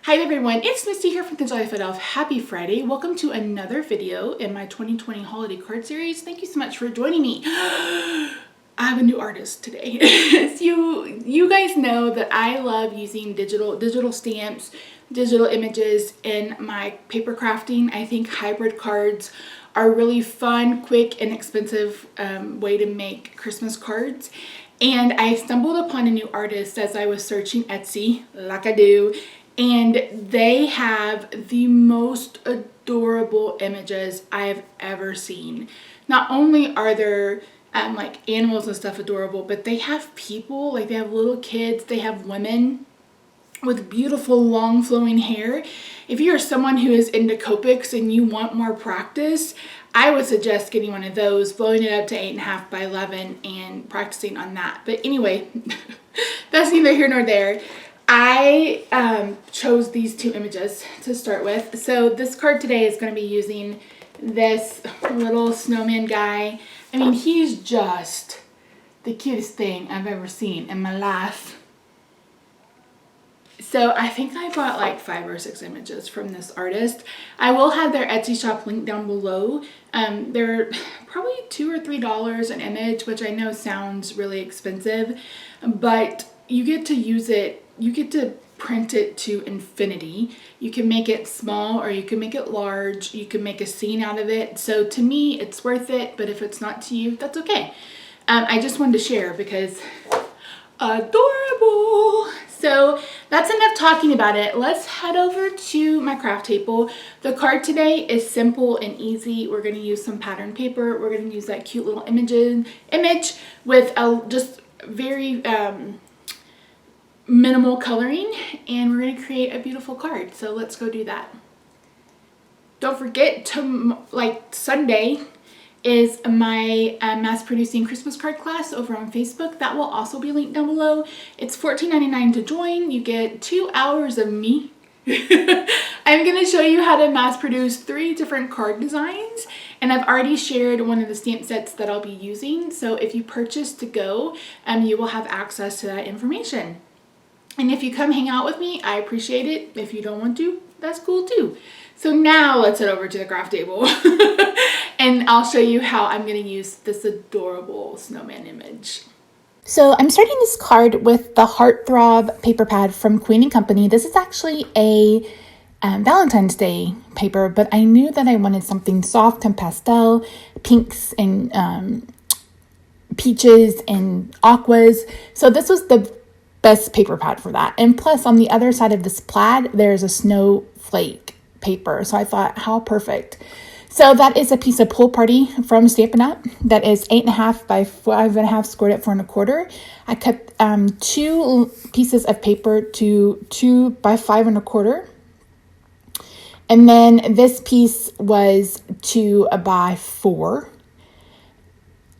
Hi everyone, it's Misty here from TheJollyFatElf. Happy Friday. Welcome to another video in my 2020 holiday card series. Thank you so much for joining me. I have a new artist today. So you guys know that I love using digital stamps, digital images in my paper crafting. I think hybrid cards are a really fun, quick, inexpensive way to make Christmas cards. And I stumbled upon a new artist as I was searching Etsy, like I do. And they have the most adorable images I've ever seen. Not only are there like animals and stuff adorable, but they have people, like they have little kids, they have women with beautiful long flowing hair. If you're someone who is into Copics and you want more practice, I would suggest getting one of those, blowing it up to 8.5 by 11 and practicing on that. But anyway, that's neither here nor there. I chose these two images to start with. So this card today is going to be using this little snowman guy. I mean, he's just the cutest thing I've ever seen in my life. So I think I bought like 5 or 6 images from this artist. I will have their Etsy shop linked down below. They're probably $2 or $3 an image, which I know sounds really expensive, but you get to use it. You get to print it to infinity. You can make it small or you can make it large. You can make a scene out of it. So to me, it's worth it, but if it's not to you, that's okay. I just wanted to share because adorable. So that's enough talking about it. Let's head over to my craft table. The card today is simple and easy. We're going to use some pattern paper. We're going to use that cute little image with just very minimal coloring, and we're going to create a beautiful card. So let's go do that. Don't forget to, Sunday is my mass producing Christmas card class over on Facebook. That will also be linked down below. It's $14.99 to join. You get 2 hours of me. I'm going to show you how to mass produce 3 different card designs, and I've already shared one of the stamp sets that I'll be using. So if you purchase to go, you will have access to that information. And if you come hang out with me, I appreciate it. If you don't want to, that's cool too. So now let's head over to the craft table and I'll show you how I'm going to use this adorable snowman image. So I'm starting this card with the Heartthrob paper pad from Queen & Company. This is actually a Valentine's Day paper, but I knew that I wanted something soft and pastel, pinks and peaches and aquas. So this was the best paper pad for that. And plus on the other side of this plaid, there's a snowflake paper. So I thought, how perfect. So that is a piece of Pool Party from Stampin' Up! That is 8.5 by 5.5, scored at 4 1/4. I cut 2 pieces of paper to 2 by 5 1/4. And then this piece was 2 by 4.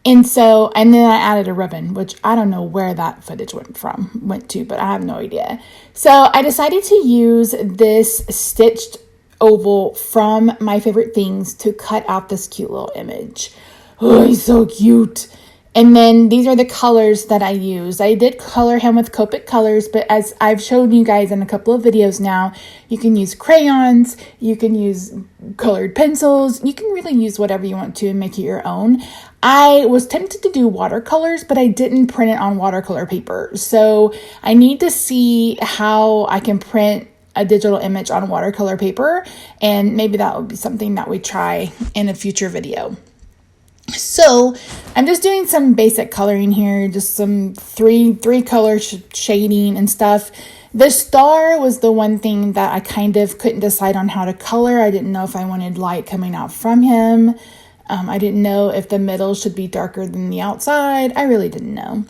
And then I added a ribbon, which I don't know where that footage went to, but I have no idea. So I decided to use this stitched oval from My Favorite Things to cut out this cute little image. Oh, he's so cute. And then these are the colors that I used. I did color him with Copic colors, but as I've shown you guys in a couple of videos now, you can use crayons, you can use colored pencils, you can really use whatever you want to and make it your own. I was tempted to do watercolors, but I didn't print it on watercolor paper. So I need to see how I can print a digital image on watercolor paper, and maybe that will be something that we try in a future video. So I'm just doing some basic coloring here, just some three color shading and stuff. The star was the one thing that I kind of couldn't decide on how to color. I didn't know if I wanted light coming out from him. I didn't know if the middle should be darker than the outside. I really didn't know.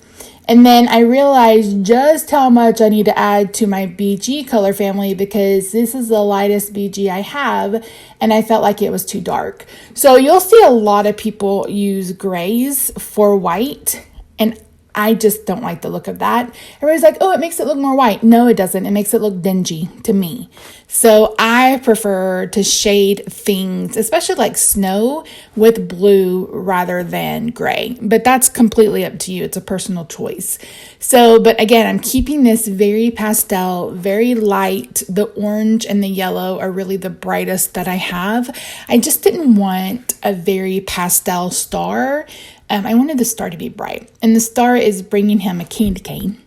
And then I realized just how much I need to add to my BG color family because this is the lightest BG I have, and I felt like it was too dark. So you'll see a lot of people use grays for white, and I just don't like the look of that. Everybody's like, oh, it makes it look more white. No, it doesn't. It makes it look dingy to me. So I prefer to shade things, especially like snow, with blue rather than gray. But that's completely up to you. It's a personal choice. So, but again, I'm keeping this very pastel, very light. The orange and the yellow are really the brightest that I have. I just didn't want a very pastel star. I wanted the star to be bright, and the star is bringing him a candy cane.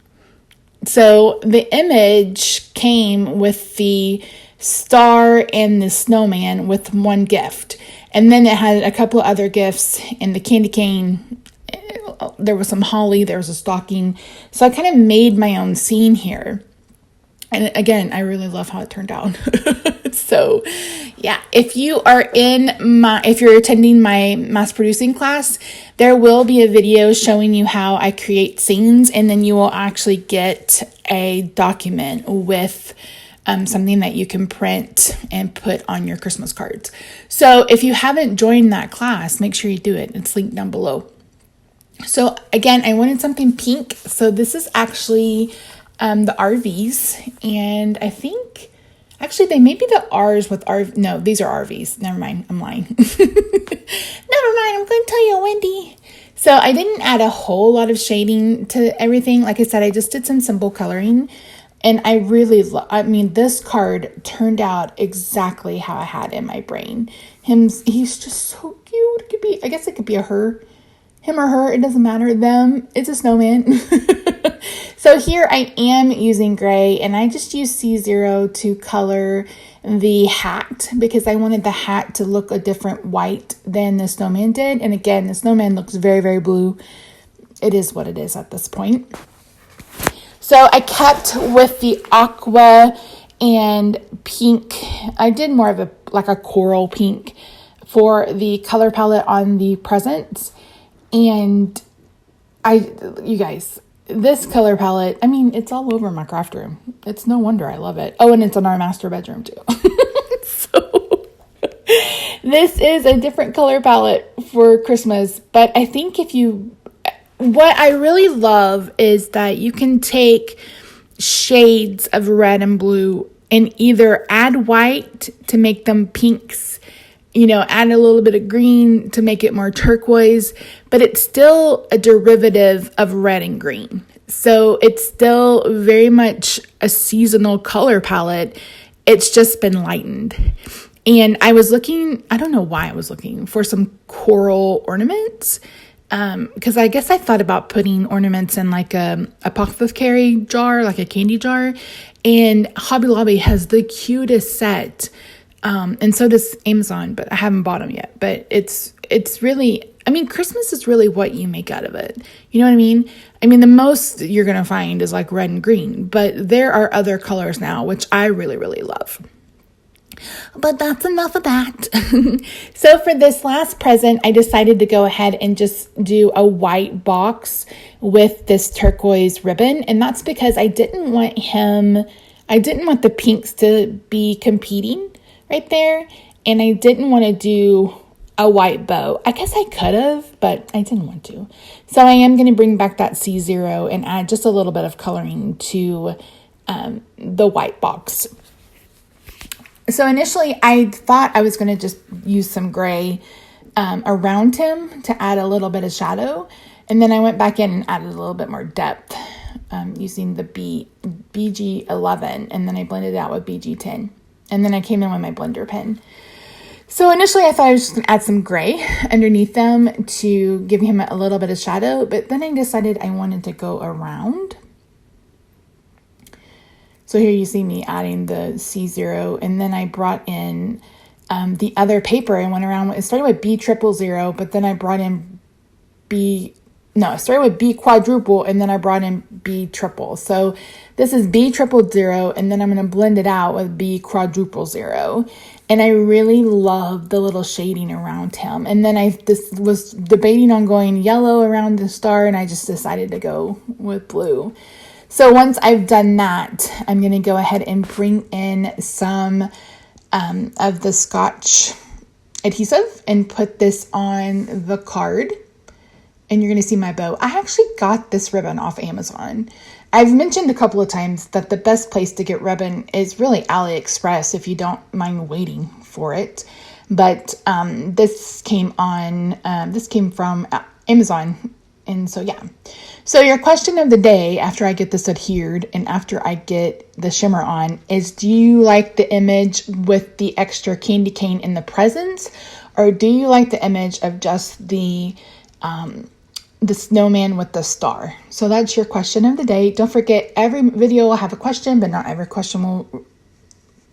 So the image came with the star and the snowman with one gift, and then it had a couple of other gifts in the candy cane. There was some holly, there was a stocking. So I kind of made my own scene here. And again, I really love how it turned out. So yeah, if you're attending my mass producing class, there will be a video showing you how I create scenes, and then you will actually get a document with something that you can print and put on your Christmas cards. So if you haven't joined that class, make sure you do it. It's linked down below. So again, I wanted something pink. So this is actually the RVs, and I think actually they may be the R's with RV. No, these are RVs. Never mind. I'm lying. Never mind. I'm going to tell you, Wendy. So I didn't add a whole lot of shading to everything. Like I said, I just did some simple coloring, and I really this card turned out exactly how I had in my brain. He's just so cute. It could be, I guess it could be him or her, it doesn't matter. Them, it's a snowman. So here I am using gray, and I just used C0 to color the hat because I wanted the hat to look a different white than the snowman did. And again, the snowman looks very, very blue. It is what it is at this point. So I kept with the aqua and pink. I did more of a coral pink for the color palette on the presents. And you guys, this color palette, it's all over my craft room. It's no wonder I love it. Oh, and it's in our master bedroom too. So this is a different color palette for Christmas. But I think what I really love is that you can take shades of red and blue and either add white to make them pinks, add a little bit of green to make it more turquoise, but it's still a derivative of red and green. So it's still very much a seasonal color palette. It's just been lightened. And I was looking, I don't know why I was looking for some coral ornaments. Because I guess I thought about putting ornaments in like a apothecary jar, like a candy jar. And Hobby Lobby has the cutest set. And so does Amazon, but I haven't bought them yet. But it's really, Christmas is really what you make out of it. You know what I mean? The most you're going to find is like red and green, but there are other colors now, which I really, really love. But that's enough of that. So for this last present, I decided to go ahead and just do a white box with this turquoise ribbon. And that's because I didn't want the pinks to be competing right there. And I didn't want to do a white bow. I guess I could have, but I didn't want to. So I am going to bring back that C0 and add just a little bit of coloring to the white box. So initially I thought I was going to just use some gray around him to add a little bit of shadow. And then I went back in and added a little bit more depth using the BG11. And then I blended it out with BG10. And then I came in with my blender pen. So initially I thought I was just going to add some gray underneath them to give him a little bit of shadow. But then I decided I wanted to go around. So here you see me adding the C0, and then I brought in the other paper and went around. It started with B000, but then I brought in it started with B quadruple, and then I brought in B triple. So this is B000, and then I'm going to blend it out with B quadruple 0. And I really love the little shading around him. And then I was debating on going yellow around the star, and I just decided to go with blue. So once I've done that, I'm going to go ahead and bring in some of the Scotch adhesive and put this on the card. and you're going to see my bow. I actually got this ribbon off Amazon. I've mentioned a couple of times that the best place to get ribbon is really AliExpress if you don't mind waiting for it. But this came from Amazon. And so, yeah. So your question of the day after I get this adhered and after I get the shimmer on is, do you like the image with the extra candy cane in the presents? Or do you like the image of just the snowman with the star? So that's your question of the day. Don't forget, every video will have a question, but not every question will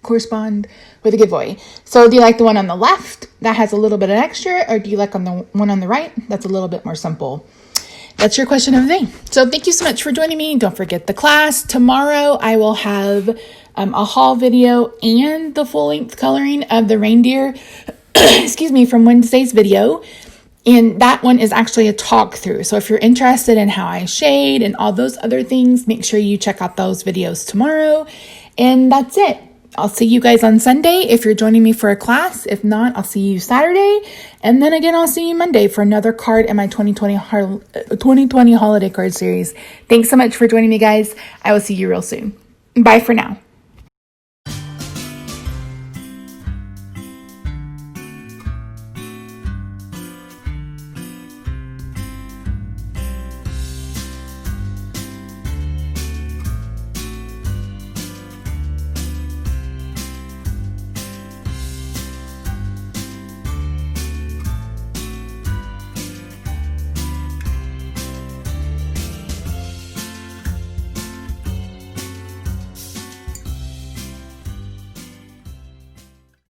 correspond with a giveaway. So do you like the one on the left that has a little bit of extra, or do you like on the one on the right that's a little bit more simple? That's your question of the day. So thank you so much for joining me. Don't forget the class. Tomorrow I will have a haul video and the full length coloring of the reindeer, excuse me, from Wednesday's video. And that one is actually a talk through. So if you're interested in how I shade and all those other things, make sure you check out those videos tomorrow. And that's it. I'll see you guys on Sunday if you're joining me for a class. If not, I'll see you Saturday. And then again, I'll see you Monday for another card in my 2020 holiday card series. Thanks so much for joining me, guys. I will see you real soon. Bye for now.